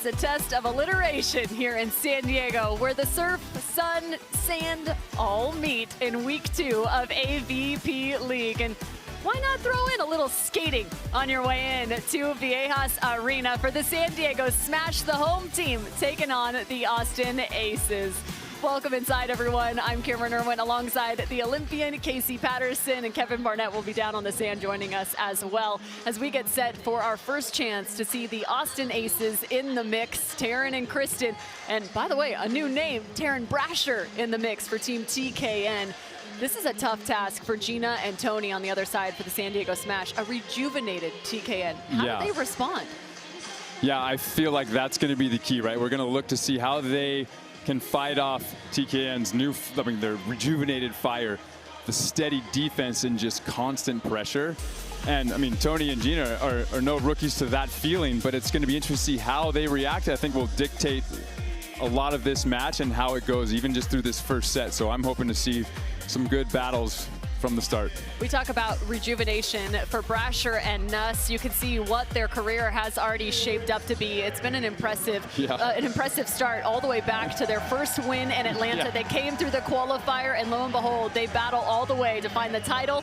It's a test of alliteration here in San Diego, where the surf, sun, sand all meet in week 2 of AVP League. And why not throw in a little skating on your way in to Viejas Arena for the San Diego Smash, the home team, taking on the Austin Aces. Welcome inside, everyone. I'm Cameron Irwin alongside the Olympian Casey Patterson, and Kevin Barnett will be down on the sand joining us as well as we get set for our first chance to see the Austin Aces in the mix. Taryn and Kristen, and by the way, a new name, Taryn Brasher, in the mix for Team TKN. This is a tough task for Gina and Tony on the other side for the San Diego Smash, a rejuvenated TKN. How do they respond? Yeah, I feel like that's going to be the key, right? We're going to look to see how they can fight off TKN's their rejuvenated fire, the steady defense and just constant pressure. And I mean, Tony and Gina are no rookies to that feeling, but it's going to be interesting to see how they react. I think will dictate a lot of this match and how it goes, even just through this first set. So I'm hoping to see some good battles from the start. We talk about rejuvenation for Brasher and Nuss. You can see what their career has already shaped up to be. It's been an impressive start all the way back to their first win in Atlanta. They came through the qualifier, and lo and behold, they battle all the way to find the title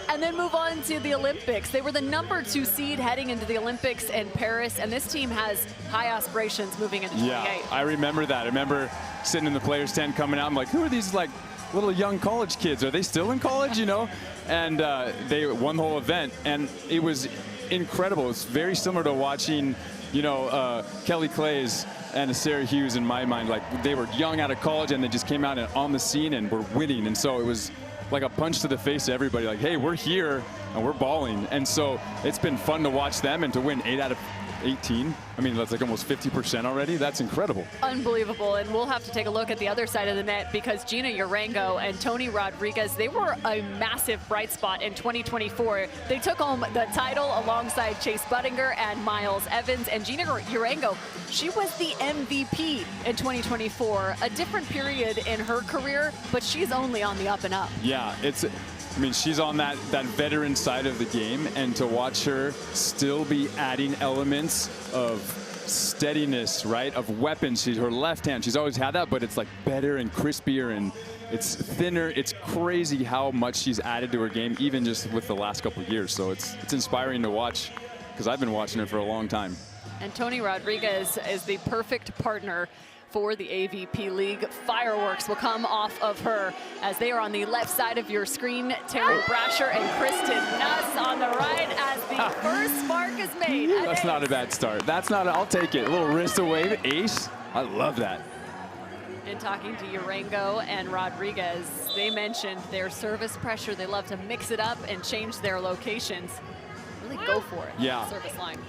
and then move on to the Olympics. They were the #2 seed heading into the Olympics in Paris, and this team has high aspirations moving into 28. Yeah, I remember that. I remember sitting in the players' tent coming out. I'm like, who are these like little young college kids? Are they still in college, you know? And they won the whole event, and it was incredible. It's very similar to watching, you know, Kelly Clays and Sarah Hughes in my mind. Like, they were young out of college, and they just came out and on the scene and were winning. And so it was like a punch to the face to everybody. Like, hey, we're here, and we're balling. And so it's been fun to watch them and to win 8 out of 18. I mean, that's like almost 50% already. That's incredible. Unbelievable. And we'll have to take a look at the other side of the net, because Gina Urango and Tony Rodriguez, they were a massive bright spot in 2024. They took home the title alongside Chase Buttinger and Miles Evans. And Gina Urango, she was the MVP in 2024. A different period in her career, but she's only on the up and up. Yeah, I mean, she's on that veteran side of the game, and to watch her still be adding elements of steadiness, right, of weapons. Her left hand, she's always had that, but it's like better and crispier, and it's thinner. It's crazy how much she's added to her game, even just with the last couple of years. So it's inspiring to watch, because I've been watching her for a long time. And Tony Rodriguez is the perfect partner for the AVP League. Fireworks will come off of her as they are on the left side of your screen. Taryn Brasher and Kristen Nuss on the right as the first spark is made. That's not a bad start. I'll take it. A little wrist wave, ace. I love that. In talking to Urango and Rodriguez, they mentioned their service pressure. They love to mix it up and change their locations. Really go for it. Yeah. Service line.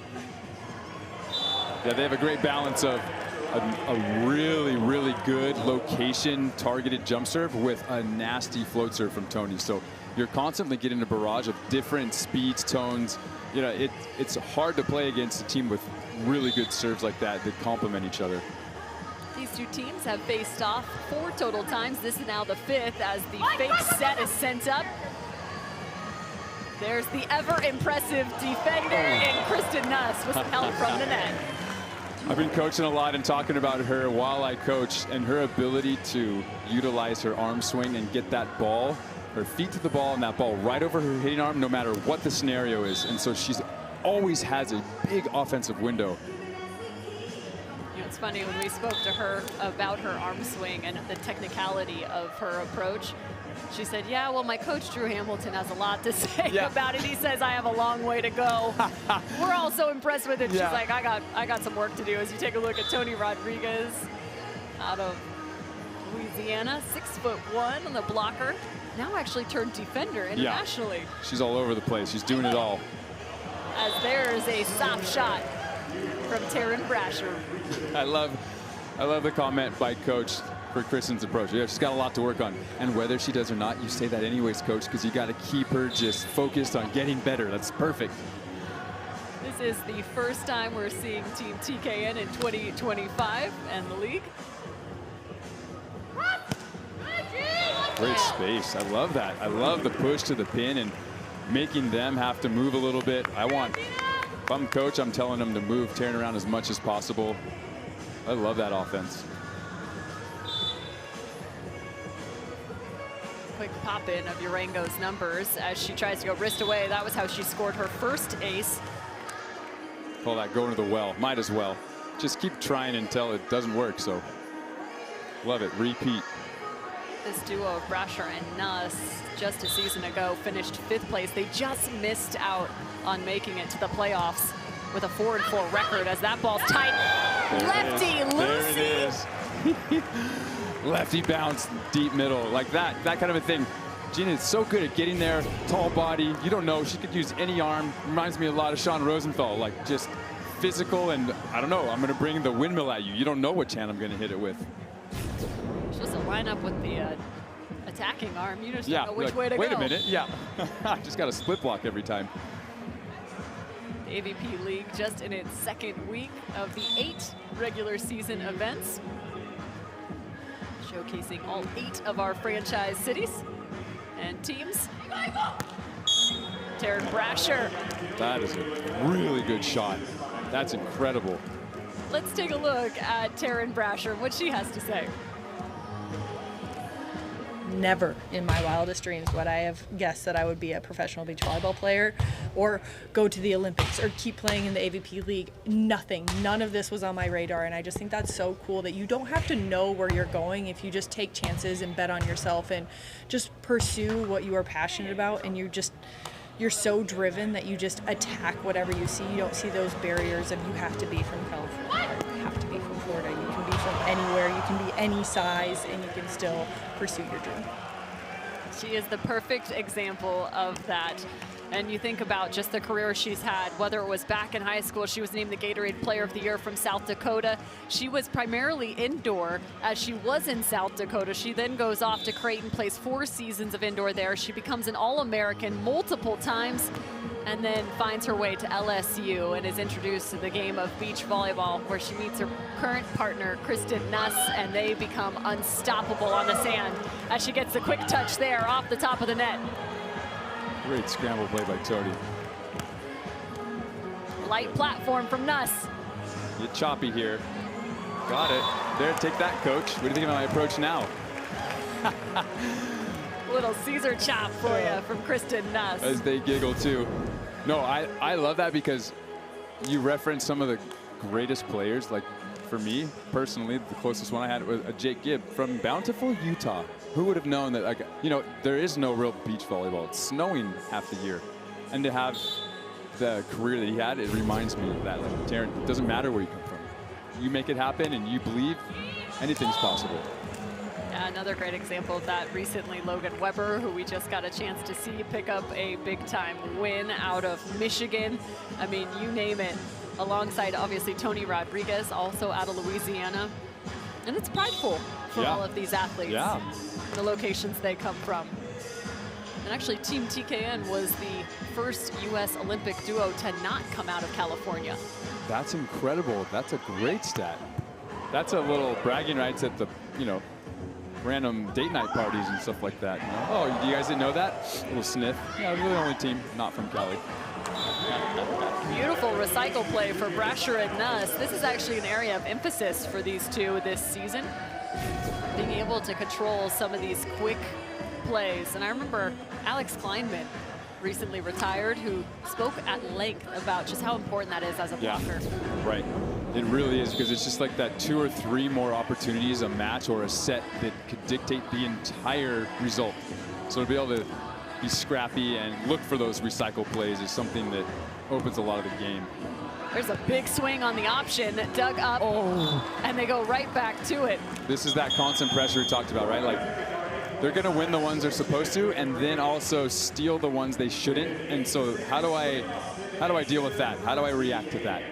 Yeah, they have a great balance of a really, really good location targeted jump serve with a nasty float serve from Tony. So you're constantly getting a barrage of different speeds, tones. You know, it's hard to play against a team with really good serves like that complement each other. These two teams have faced off 4 total times. This is now the 5th as the fake set is sent up. There's the ever impressive defender, and Kristen Nuss with some help from the net. I've been coaching a lot and talking about her while I coach, and her ability to utilize her arm swing and get that ball, her feet to the ball, and that ball right over her hitting arm, no matter what the scenario is. And so she's always has a big offensive window. You know, it's funny, when we spoke to her about her arm swing and the technicality of her approach, she said, yeah, well, my coach, Drew Hamilton, has a lot to say about it. He says I have a long way to go. We're all so impressed with it. She's like, I got some work to do. As you take a look at Tony Rodriguez out of Louisiana, 6'1" on the blocker. Now actually turned defender internationally. Yeah. She's all over the place. She's doing it all. As there's a soft shot from Taryn Brasher. I love the comment by Coach for Kristen's approach. Yeah, she's got a lot to work on. And whether she does or not, you say that anyways, Coach, because you got to keep her just focused on getting better. That's perfect. This is the first time we're seeing Team TKN in 2025 and the league. Great space. I love that. I love the push to the pin and making them have to move a little bit. If I'm coach, I'm telling them to move, tearing around as much as possible. I love that offense. Quick pop-in of Urango's numbers as she tries to go wrist away. That was how she scored her first ace. Call that going to the well. Might as well. Just keep trying until it doesn't work. So love it. Repeat. This duo of Brasher and Nuss just a season ago finished 5th place. They just missed out on making it to the playoffs with a 4-4 record as that ball's tight. Lefty Lucy. There it is. Lefty bounce, deep middle, like that kind of a thing. Gina is so good at getting there, tall body. You don't know, she could use any arm. Reminds me a lot of Sean Rosenthal, like just physical, and I don't know, I'm gonna bring the windmill at you. You don't know which hand I'm gonna hit it with. She's supposed to line up with the attacking arm. You just Yeah, don't know which like, way to wait go. a minute, yeah. Just got a split block every time. The AVP League just in its 2nd week of the 8 regular season events, showcasing all 8 of our franchise cities and teams. Taryn Brasher. That is a really good shot. That's incredible. Let's take a look at Taryn Brasher, what she has to say. Never in my wildest dreams would I have guessed that I would be a professional beach volleyball player or go to the Olympics or keep playing in the AVP League. Nothing. None of this was on my radar, and I just think that's so cool that you don't have to know where you're going if you just take chances and bet on yourself and just pursue what you are passionate about, and you're so driven that you just attack whatever you see. You don't see those barriers of you have to be from California or you have to be from Florida. You can be from anywhere, you can be any size, and you can still pursue your dream. She is the perfect example of that. And you think about just the career she's had, whether it was back in high school, she was named the Gatorade Player of the Year from South Dakota. She was primarily indoor as she was in South Dakota. She then goes off to Creighton, plays 4 seasons of indoor there. She becomes an All-American multiple times and then finds her way to LSU and is introduced to the game of beach volleyball, where she meets her current partner, Kristen Nuss, and they become unstoppable on the sand as she gets the quick touch there off the top of the net. Great scramble play by Tony. Light platform from Nuss. Get choppy here. Got it. There, take that, coach. What do you think of my approach now? Little Caesar chop for you from Kristen Nuss. As they giggle too. No, I love that because you reference some of the greatest players. Like for me personally, the closest one I had was a Jake Gibb from Bountiful, Utah. Who would have known that, like, you know, there is no real beach volleyball. It's snowing half the year. And to have the career that he had, it reminds me of that. Like, Taryn, it doesn't matter where you come from. You make it happen and you believe anything's possible. Yeah, another great example of that recently, Logan Weber, who we just got a chance to see pick up a big-time win out of Michigan. I mean, you name it, alongside, obviously, Tony Rodriguez, also out of Louisiana. And it's prideful for all of these athletes, the locations they come from. And actually, Team TKN was the first U.S. Olympic duo to not come out of California. That's incredible. That's a great stat. That's a little bragging rights at the, you know, random date night parties and stuff like that. You know? Oh, you guys didn't know that? A little sniff. Yeah, we're the only team not from Cali. Beautiful recycle play for Brasher and Nuss. This is actually an area of emphasis for these two this season. Being able to control some of these quick plays. And I remember Alex Kleinman, recently retired, who spoke at length about just how important that is as a blocker. Right. It really is, because it's just like that 2 or 3 more opportunities a match or a set that could dictate the entire result. So to be able to be scrappy and look for those recycle plays is something that opens a lot of the game. There's a big swing on the option, dug up, and they go right back to it. This is that constant pressure we talked about, right? Like, they're going to win the ones they're supposed to, and then also steal the ones they shouldn't. And so how do I deal with that? How do I react to that?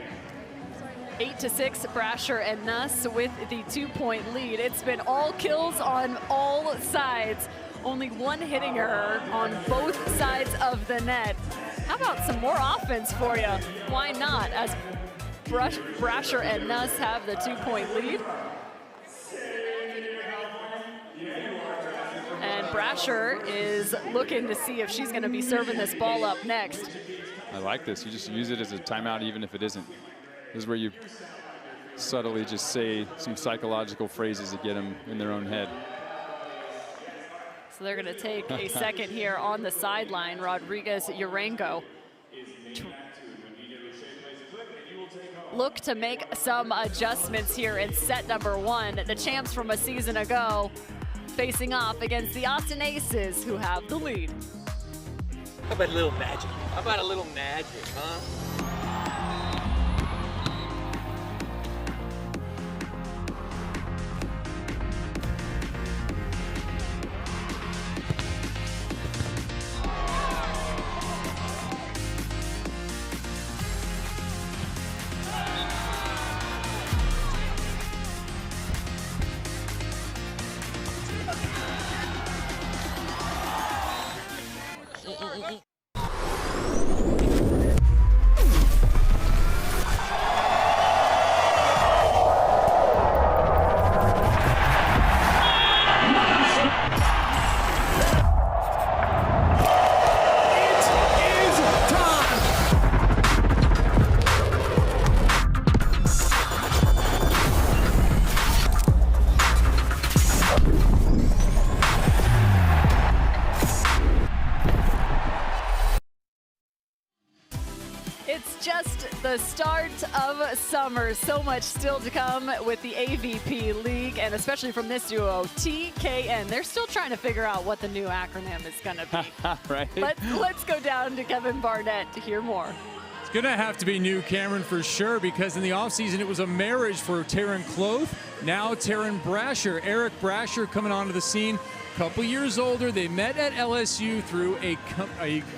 8-6, Brasher and Nuss with the 2-point lead. It's been all kills on all sides. Only one hitting her on both sides of the net. How about some more offense for you? Why not, as Brasher and Nuss have the 2-point lead? And Brasher is looking to see if she's going to be serving this ball up next. I like this. You just use it as a timeout even if it isn't. This is where you subtly just say some psychological phrases to get them in their own head. So they're going to take a second here on the sideline. Rodriguez Urango look to make some adjustments here in set number 1. The champs from a season ago facing off against the Austin Aces, who have the lead. How about a little magic? How about a little magic, huh? It's just the start of summer. So much still to come with the AVP League, and especially from this duo, TKN. They're still trying to figure out what the new acronym is going to be. Right. Let's go down to Kevin Barnett to hear more. It's going to have to be new, Cameron, for sure, because in the offseason it was a marriage for Taryn Cloth. Now Taryn Brasher. Eric Brasher coming onto the scene. Couple years older. They met at LSU through a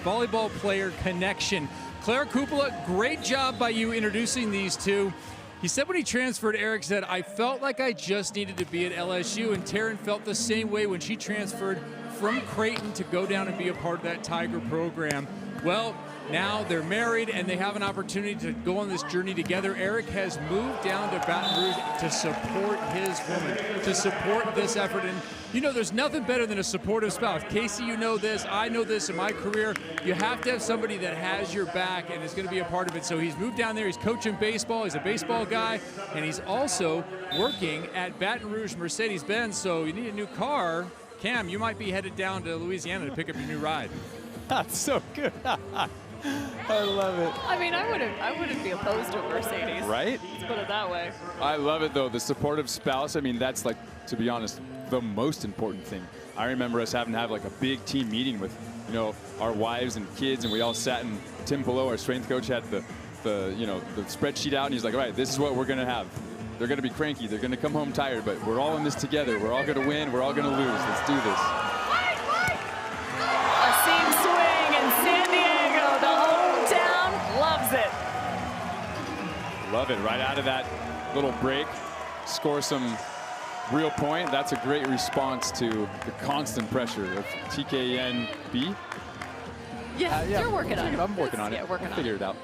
volleyball player connection. Claire Cupola, great job by you introducing these two. He said when he transferred, Eric said, I felt like I just needed to be at LSU, and Taryn felt the same way when she transferred from Creighton to go down and be a part of that Tiger program. Well, now they're married and they have an opportunity to go on this journey together. Eric has moved down to Baton Rouge to support his woman, to support this effort. And you know, there's nothing better than a supportive spouse. Casey, you know this, I know this in my career. You have to have somebody that has your back and is going to be a part of it. So he's moved down there, he's coaching baseball, he's a baseball guy, and he's also working at Baton Rouge Mercedes-Benz. So you need a new car. Cam, you might be headed down to Louisiana to pick up your new ride. That's so good. I love it. I mean, I wouldn't be opposed to a Mercedes. Right? Let's put it that way. I love it, though. The supportive spouse, I mean, that's, like, to be honest, the most important thing. I remember us having to have, like, a big team meeting with, you know, our wives and kids, and we all sat, and Tim Pillow, our strength coach, had the spreadsheet out, and he's like, all right, this is what we're going to have. They're going to be cranky. They're going to come home tired, but we're all in this together. We're all going to win. We're all going to lose. Let's do this. A seam swing in San Diego. The hometown loves it. Love it. Right out of that little break, score some real point. That's a great response to the constant pressure of TKNB. Yeah, they're working on it. I'm working on it. Yeah, working on it. Figure it out.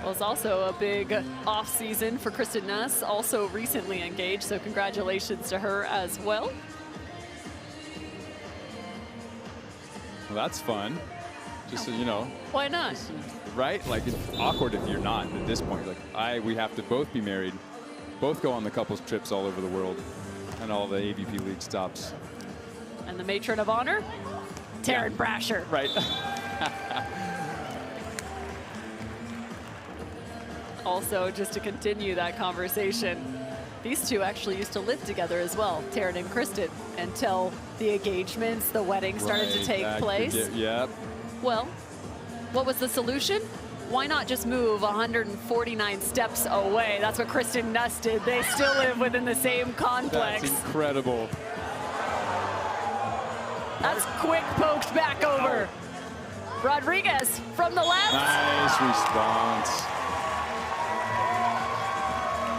Well, it's also a big off season for Kristen Nuss, also recently engaged, so congratulations to her as well. Well, that's fun. Just so you know. Why not? Right? Like, it's awkward if you're not at this point. Like, we have to both be married, both go on the couples trips all over the world, and all the AVP League stops. And the matron of honor, Taryn Brasher. Right. Also, just to continue that conversation, these two actually used to live together as well, Taryn and Kristen, until the engagements, the wedding started to take place. Yep. Well, what was the solution? Why not just move 149 steps away? That's what Kristen Nuss did. They still live within the same complex. That's incredible. That's quick poked back over. Rodriguez from the left. Nice response.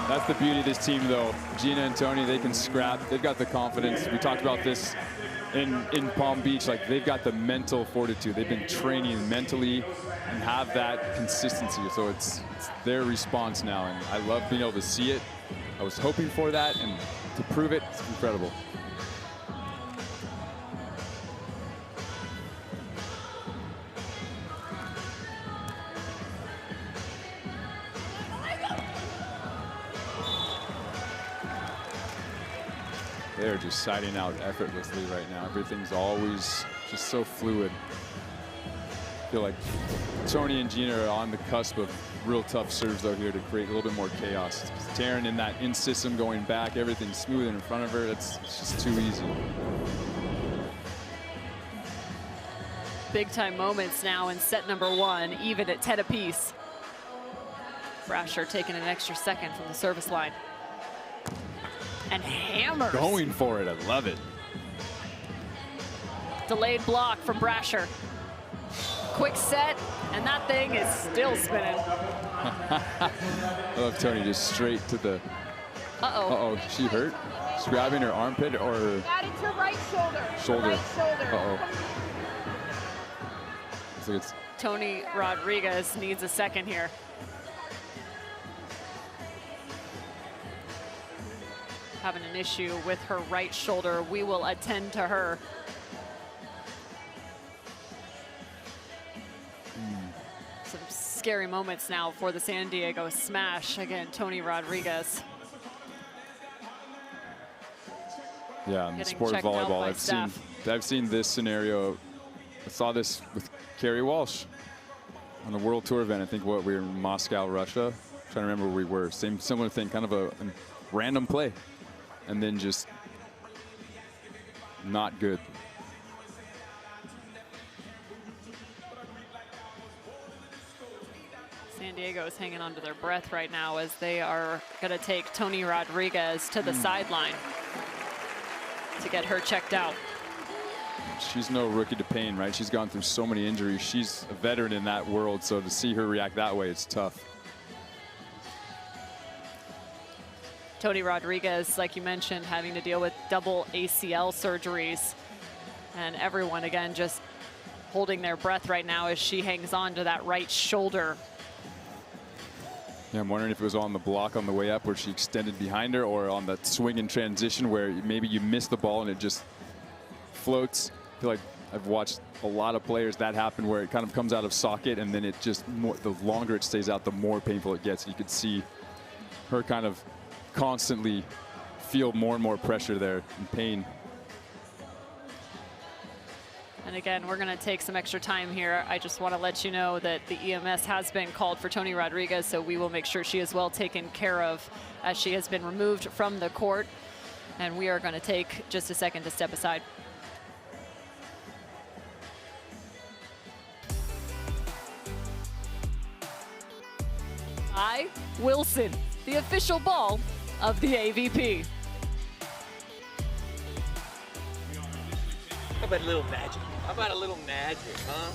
That's the beauty of this team, though. Gina and Tony, they can scrap. They've got the confidence. We talked about this in Palm Beach. Like, they've got the mental fortitude. They've been training mentally and have that consistency. So it's their response now, and I love being able to see it. I was hoping for that, and to prove it, it's incredible. they're just siding out effortlessly right now. Everything's always just so fluid. I feel like Tony and Gina are on the cusp of real tough serves though here to create a little bit more chaos. Taryn in that in-system going back, everything's smooth in front of her. It's just too easy. Big time moments now in set number 1, even at 10 apiece. Brasher taking an extra second from the service line. And hammers. Going for it, I love it. Delayed block from Brasher. Quick set, and that thing is still spinning. I love Tony just straight to the. Uh-oh. Uh-oh, she hurt? She's grabbing her armpit or her Add it to right shoulder. shoulder. Right shoulder. Uh-oh. Looks like it's Tony Rodriguez needs a second here. Having an issue with her right shoulder. We will attend to her. Some scary moments now for the San Diego Smash. Again, Tony Rodriguez. yeah, in the Getting sport of checked out volleyball, by I've seen this scenario. I saw this with Carrie Walsh on the World Tour event. I think we were in Moscow, Russia. I'm trying to remember where we were. Similar thing, kind of a random play, and then just not good. San Diego is hanging on to their breath right now as they are going to take Tony Rodriguez to the sideline to get her checked out. She's no rookie to pain, right? She's gone through so many injuries. She's a veteran in that world, so to see her react that way, it's tough. Tony Rodriguez, like you mentioned, having to deal with double ACL surgeries. And everyone, again, just holding their breath right now as she hangs on to that right shoulder. Yeah, I'm wondering if it was on the block on the way up where she extended behind her, or on that swing and transition where maybe you miss the ball and it just floats. I feel like I've watched a lot of players that happen where it kind of comes out of socket, and then it just, the longer it stays out, the more painful it gets. You could see her kind of constantly feel more and more pressure there and pain. And again, we're going to take some extra time here. I just want to let you know that the EMS has been called for Tony Rodriguez, so we will make sure she is well taken care of as she has been removed from the court. And we are going to take just a second to step aside. Wilson, the official ball of the AVP. How about a little magic? How about a little magic, huh?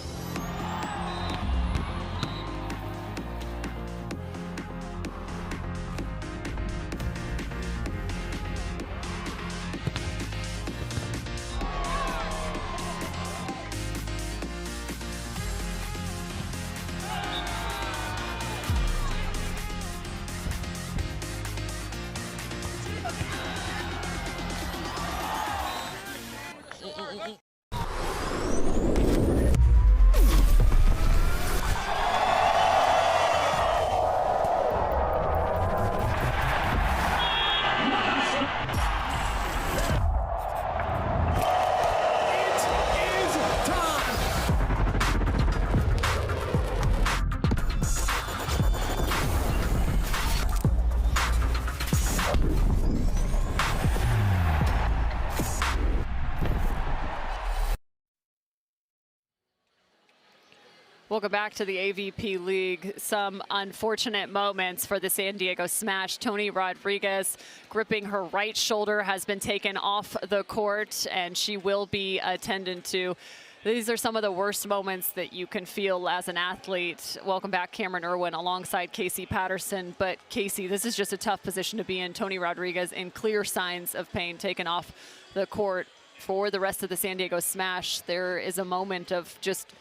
Welcome back to the AVP League. Some unfortunate moments for the San Diego Smash. Tony Rodriguez gripping her right shoulder has been taken off the court, and she will be attended to. These are some of the worst moments that you can feel as an athlete. Welcome back, Cameron Irwin, alongside Casey Patterson. But Casey, this is just a tough position to be in. Tony Rodriguez in clear signs of pain, taken off the court for the rest of the San Diego Smash. There is a moment of just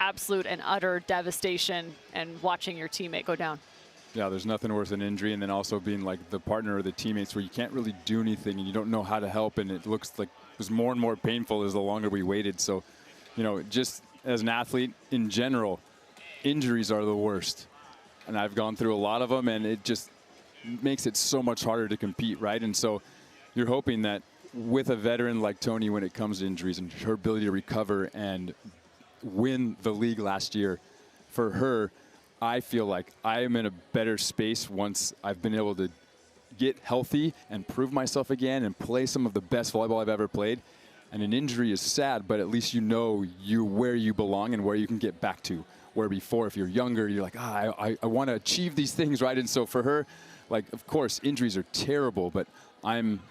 absolute and utter devastation and watching your teammate go down. Yeah, there's nothing worse than injury, and then also being like the partner or the teammates where you can't really do anything and you don't know how to help, and it looks like it was more and more painful as the longer we waited. So, you know, just as an athlete in general, injuries are the worst. And I've gone through a lot of them, and it just makes it so much harder to compete, right? And so you're hoping that with a veteran like Tony when it comes to injuries and her ability to recover and win the league last year, for her, I feel like I am in a better space once I've been able to get healthy and prove myself again and play some of the best volleyball I've ever played. And an injury is sad, but at least you know where you belong and where you can get back to. Where before, if you're younger, you're like, I want to achieve these things, right? And so for her, like, of course, injuries are terrible, but I'm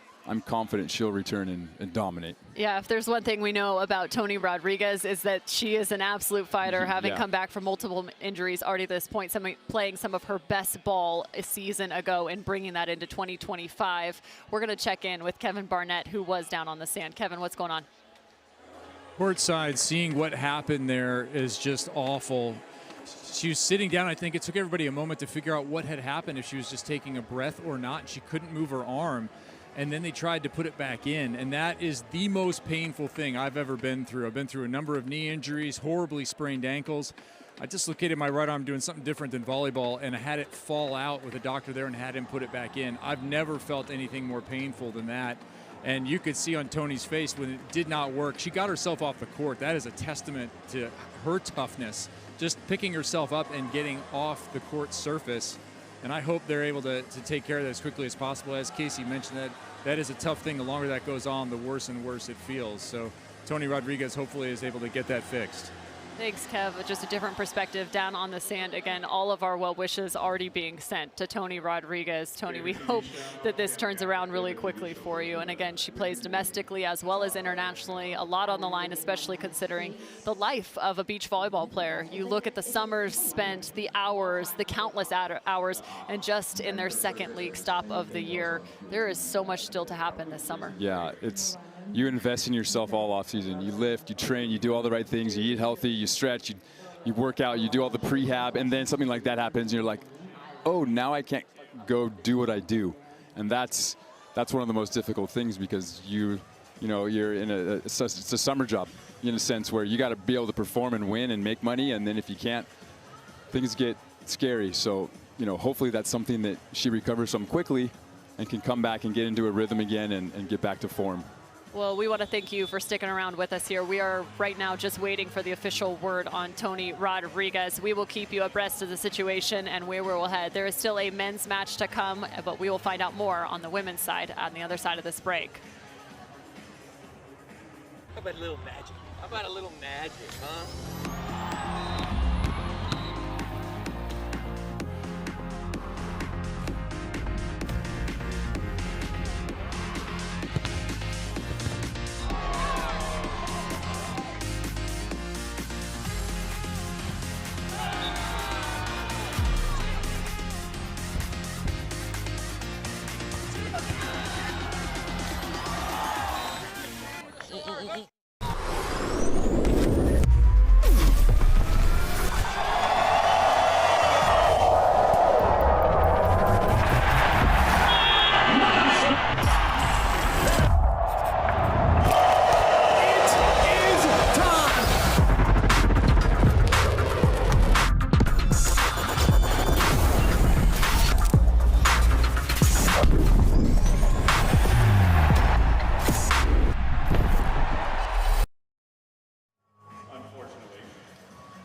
confident she'll return and dominate. Yeah, if there's one thing we know about Tony Rodriguez is that she is an absolute fighter, having come back from multiple injuries already at this point, playing some of her best ball a season ago and bringing that into 2025. We're going to check in with Kevin Barnett, who was down on the sand. Kevin, what's going on? Courtside, seeing what happened there is just awful. She was sitting down. I think it took everybody a moment to figure out what had happened, if she was just taking a breath or not. And she couldn't move her arm. And then they tried to put it back in. And that is the most painful thing I've ever been through. I've been through a number of knee injuries, horribly sprained ankles. I dislocated my right arm doing something different than volleyball, and I had it fall out with a doctor there and had him put it back in. I've never felt anything more painful than that. And you could see on Tony's face when it did not work, she got herself off the court. That is a testament to her toughness, just picking herself up and getting off the court surface. And I hope they're able to take care of that as quickly as possible. As Casey mentioned, that is a tough thing. The longer that goes on, the worse and worse it feels. So Tony Rodriguez hopefully is able to get that fixed. Thanks, Kev. Just a different perspective down on the sand. Again, all of our well wishes already being sent to Tony Rodriguez. Tony, we hope that this turns around really quickly for you. And again, she plays domestically as well as internationally. A lot on the line, especially considering the life of a beach volleyball player. You look at the summers spent, the hours, the countless hours, and just in their second league stop of the year, there is so much still to happen this summer. Yeah, you invest in yourself all off season. You lift, you train, you do all the right things, you eat healthy, you stretch, you work out, you do all the prehab, and then something like that happens and you're like, oh, now I can't go do what I do. And that's one of the most difficult things, because you're in it's a summer job in a sense where you got to be able to perform and win and make money, and then if you can't, things get scary. So, hopefully that's something that she recovers from quickly and can come back and get into a rhythm again and get back to form. Well, we want to thank you for sticking around with us here. We are right now just waiting for the official word on Tony Rodriguez. We will keep you abreast of the situation and where we'll head. There is still a men's match to come, but we will find out more on the women's side on the other side of this break. How about a little magic? How about a little magic, huh?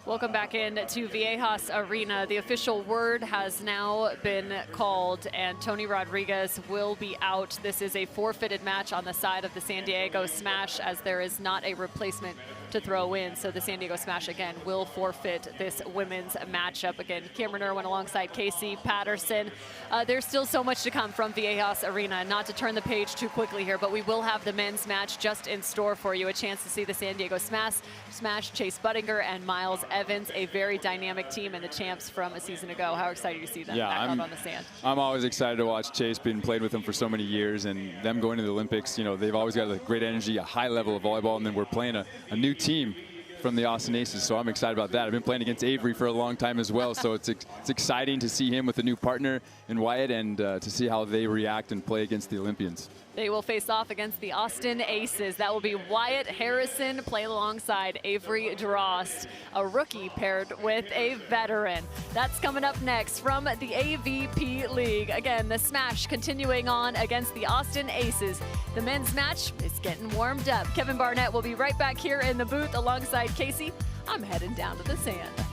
Welcome back in to Viejas Arena. The official word has now been called, and Tony Rodriguez will be out. This is a forfeited match on the side of the San Diego Smash, as there is not a replacement to throw in. So the San Diego Smash, again, will forfeit this women's matchup. Again, Cameron Irwin alongside Casey Patterson. There's still so much to come from Viejas Arena. Not to turn the page too quickly here, but we will have the men's match just in store for you. A chance to see the San Diego Smash, Chase Buttinger and Miles Evans, a very dynamic team and the champs from a season ago. How excited to see them back out on the sand. I'm always excited to watch Chase. Been played with them for so many years, and them going to the Olympics, they've always got a great energy, a high level of volleyball, and then we're playing a new team from the Austin Aces, so I'm excited about that. I've been playing against Avery for a long time as well, so it's exciting to see him with a new partner in Wyatt, and to see how they react and play against the Olympians. They will face off against the Austin Aces. That will be Wyatt Harrison playing alongside Avery Drost, a rookie paired with a veteran. That's coming up next from the AVP League. Again, the smash continuing on against the Austin Aces. The men's match is getting warmed up. Kevin Barnett will be right back here in the booth alongside Casey. I'm heading down to the sand.